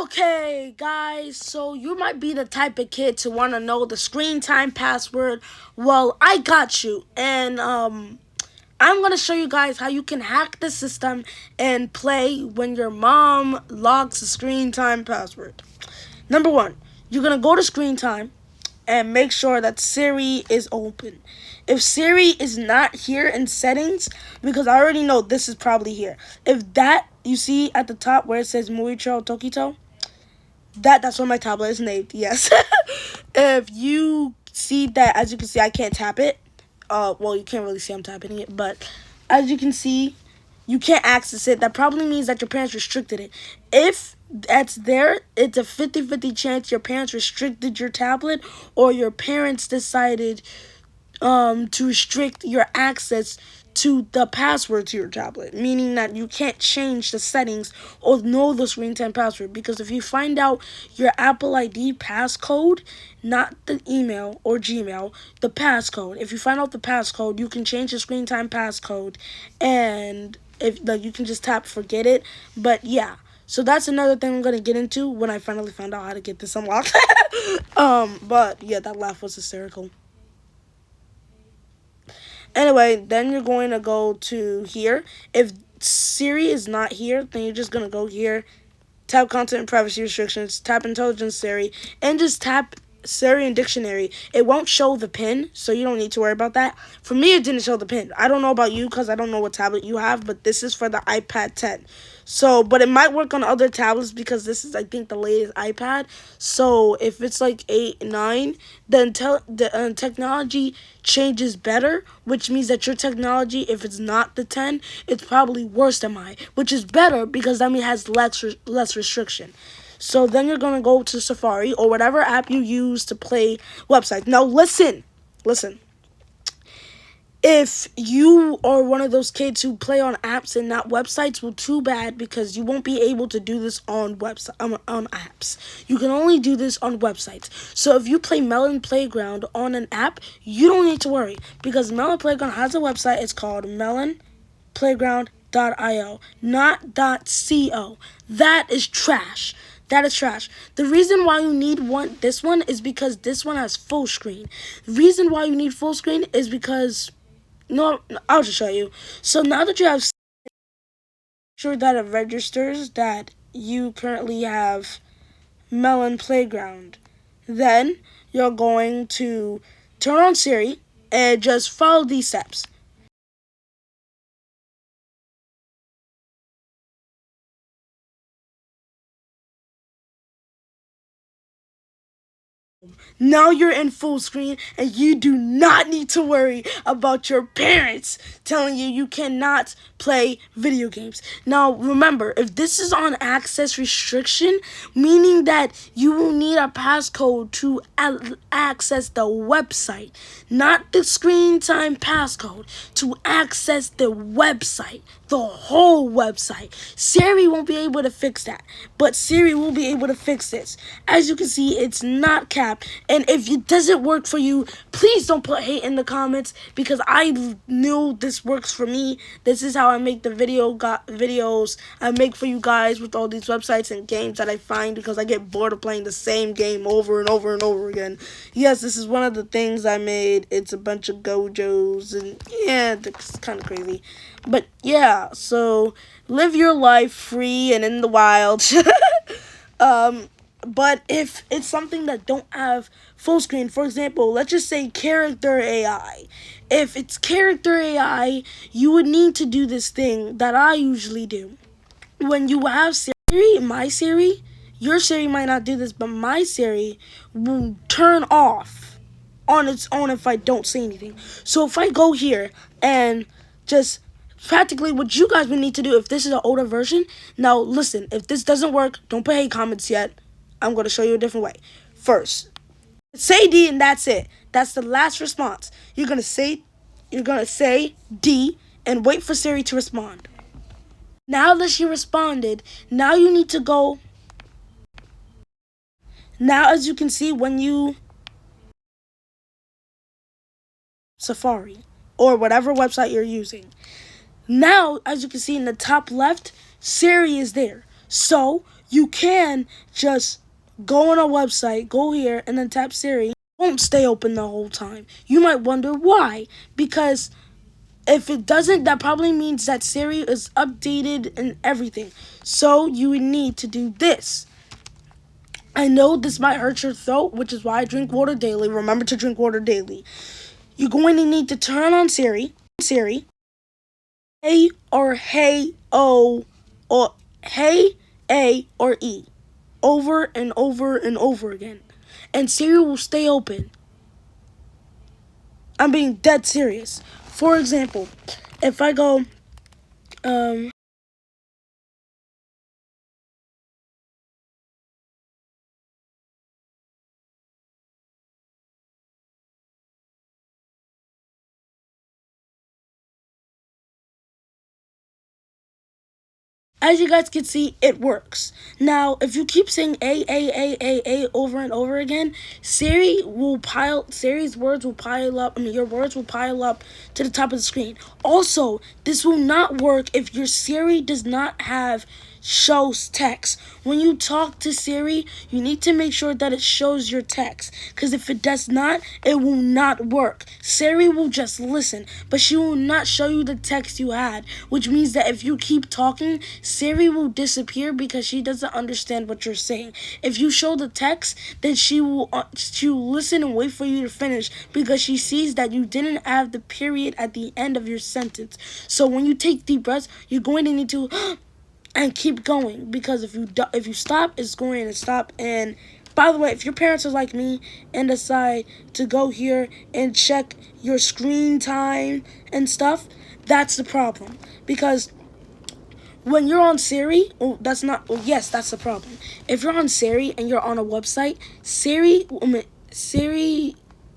Okay, guys, so you might be the type of kid to want to know the screen time password. Well, I got you. And I'm going to show you guys how you can hack the system and play when your mom logs the screen time password. Number 1, you're going to go to screen time and make sure that Siri is open. If Siri is not here in settings, because I already know this is probably here. If that, you see at the top where it says Muicho Tokito, that's what my tablet is named, yes. If you see that, as you can see, I can't tap it. Well, you can't really see I'm tapping it, but as you can see, you can't access it. That probably means that your parents restricted it. If that's there, it's a 50-50 chance your parents restricted your tablet or your parents decided to restrict your access to the password to your tablet, meaning that you can't change the settings or know the screen time password. Because if you find out your Apple ID passcode, not the email or Gmail, the passcode, if you find out the passcode, you can change the screen time passcode, and if like you can just tap forget it. But yeah, so that's another thing I'm gonna get into when I finally found out how to get this unlocked. But yeah, that laugh was hysterical. Anyway, then you're going to go to here. If Siri is not here, then you're just going to go here, tap content and privacy restrictions, tap intelligence Siri, and just tap Siri and dictionary. It won't show the pin, so you don't need to worry about that. For me, it didn't show the pin. I don't know about you because I don't know what tablet you have, but this is for the iPad 10. So, but it might work on other tablets because this is, I think, the latest iPad. So, if it's like 8, 9, then the technology changes better, which means that your technology, if it's not the 10, it's probably worse than mine, which is better because that means it has less restriction. So then you're going to go to Safari or whatever app you use to play websites. Now listen. If you are one of those kids who play on apps and not websites, well, too bad, because you won't be able to do this on on apps. You can only do this on websites. So if you play Melon Playground on an app, you don't need to worry because Melon Playground has a website. It's called melonplayground.io, not .co. That is trash. That is trash. The reason why you need this one is because this one has full screen. The reason why you need full screen is because, no, I'll just show you. So now that you have, sure that it registers that you currently have Melon Playground. Then you're going to turn on Siri and just follow these steps. Now you're in full screen and you do not need to worry about your parents telling you you cannot play video games. Now remember, if this is on access restriction, meaning that you will need a passcode to access the website, not the screen time passcode, to access the website, the whole website. Siri won't be able to fix that, but Siri will be able to fix this. As you can see, it's not capped. And if it doesn't work for you, please don't put hate in the comments because I knew this works for me. This is how I make the videos I make for you guys with all these websites and games that I find because I get bored of playing the same game over and over and over again. Yes, this is one of the things I made. It's a bunch of Gojos and yeah, it's kind of crazy. But yeah, so live your life free and in the wild. But if it's something that don't have full screen, for example, let's just say character AI. If it's character AI, you would need to do this thing that I usually do. When you have Siri, my Siri, your Siri might not do this, but my Siri will turn off on its own if I don't say anything. So if I go here and just practically what you guys would need to do if this is an older version. Now listen, if this doesn't work, don't put hate comments yet. I'm going to show you a different way. First, say D and that's it. That's the last response. You're going to say D and wait for Siri to respond. Now that she responded, now you need to go. Now as you can see, when you Safari or whatever website you're using. Now, as you can see in the top left, Siri is there. So you can just go on a website, go here, and then tap Siri. It won't stay open the whole time. You might wonder why. Because if it doesn't, that probably means that Siri is updated and everything. So you would need to do this. I know this might hurt your throat, which is why I drink water daily. Remember to drink water daily. You're going to need to turn on Siri. Hey or hey O or hey A or E over and over and over again. And Siri will stay open. I'm being dead serious. For example, if I go um as you guys can see, it works. Now, if you keep saying A over and over again, Siri's words will pile up, your words will pile up to the top of the screen. Also, this will not work if your Siri does not have shows text. When you talk to Siri, you need to make sure that it shows your text. Because if it does not, it will not work. Siri will just listen, but she will not show you the text you had. Which means that if you keep talking, Siri will disappear because she doesn't understand what you're saying. If you show the text, then she will listen and wait for you to finish because she sees that you didn't have the period at the end of your sentence. So when you take deep breaths, you're going to need to and keep going, because if you stop, it's going to stop. And by the way, if your parents are like me and decide to go here and check your screen time and stuff, that's the problem. Because when you're on Siri, yes, that's the problem. If you're on Siri and you're on a website,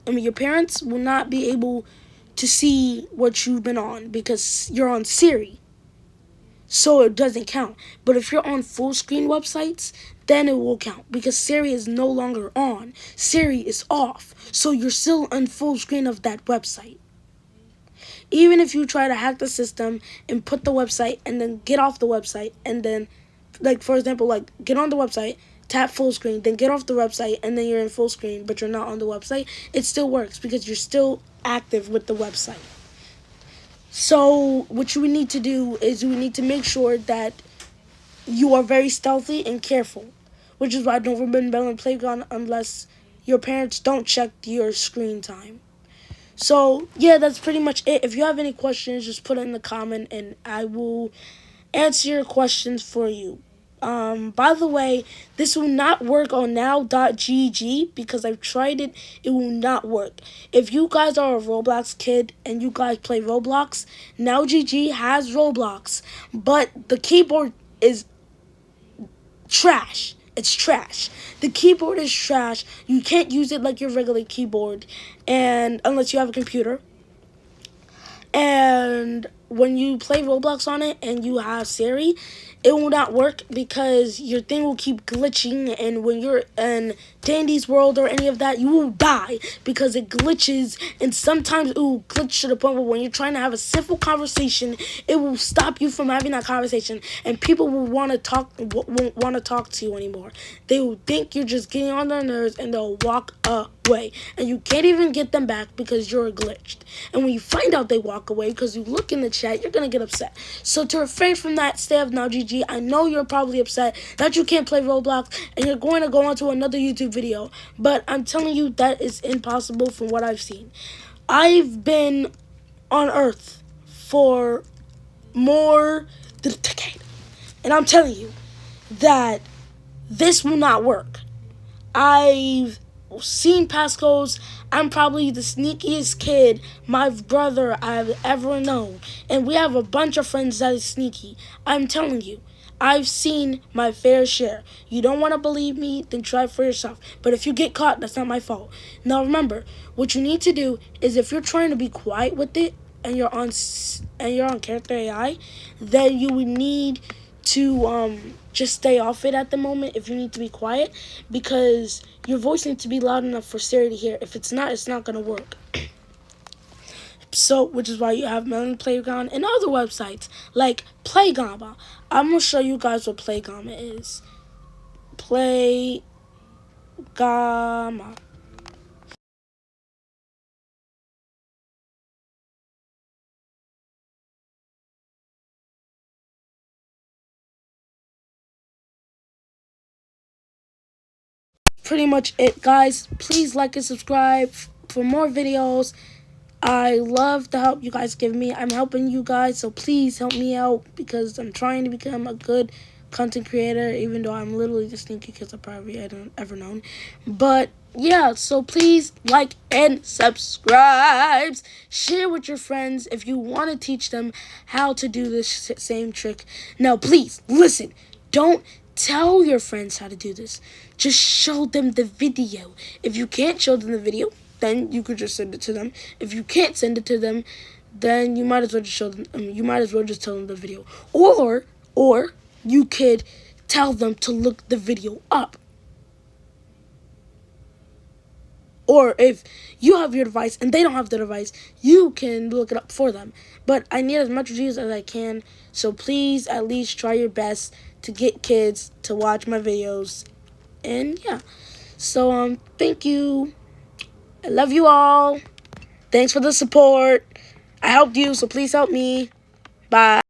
your parents will not be able to see what you've been on because you're on Siri. So it doesn't count. But if you're on full screen websites, then it will count because Siri is no longer on. Siri is off. So you're still on full screen of that website. Even if you try to hack the system and put the website and then get off the website and then, like, for example, like, get on the website, tap full screen, then get off the website and then you're in full screen but you're not on the website, it still works because you're still active with the website. So what you would need to do is you would need to make sure that you are very stealthy and careful, which is why don't remember Bell and Playground unless your parents don't check your screen time. So yeah, that's pretty much it. If you have any questions, just put it in the comment and I will answer your questions for you. By the way, this will not work on now.gg because I've tried it. It will not work. If you guys are a Roblox kid and you guys play Roblox, now.gg has Roblox, but the keyboard is trash. It's trash. The keyboard is trash. You can't use it like your regular keyboard, and unless you have a computer. And when you play Roblox on it and you have Siri, it will not work because your thing will keep glitching, and when you're in Dandy's World or any of that, you will die because it glitches, and sometimes it will glitch to the point where when you're trying to have a simple conversation, it will stop you from having that conversation, and people will won't want to talk to you anymore. They will think you're just getting on their nerves and they'll walk away, and you can't even get them back because you're glitched. And when you find out they walk away because you look in the chat, you're gonna get upset. So to refrain from that, stay off now, GG. I know you're probably upset that you can't play Roblox and you're going to go onto another YouTube video, but I'm telling you that is impossible from what I've seen. I've been on Earth for more than a decade, and I'm telling you that this will not work. I've seen passcodes. I'm probably the sneakiest kid my brother I've ever known, and we have a bunch of friends that is sneaky. I'm telling you, I've seen my fair share. You don't want to believe me? Then try it for yourself. But if you get caught, that's not my fault. Now remember, what you need to do is if you're trying to be quiet with it and you're on character AI, then you would need to just stay off it at the moment if you need to be quiet, because your voice needs to be loud enough for Siri to hear. If it's not going to work. So, which is why you have Melon Playground and other websites like Playgama. I'm going to show you guys what Playgama is. play Gamma. Pretty much it, guys. Please like and subscribe for more videos. I love the help you guys give me. I'm helping you guys, so please help me out because I'm trying to become a good content creator, even though I'm literally the sneaky kids I probably hadn't ever known. But yeah, so please like and subscribe. Share with your friends if you want to teach them how to do this same trick. Now, please listen. Don't tell your friends how to do this. Just show them the video. If you can't show them the video, then you could just send it to them. If you can't send it to them, then you might as well just show them. You might as well just tell them the video, or you could tell them to look the video up. Or if you have your device and they don't have the device, you can look it up for them. But I need as much views as I can, so please at least try your best to get kids to watch my videos. And yeah, so thank you. I love you all. Thanks for the support. I helped you, so please help me. Bye.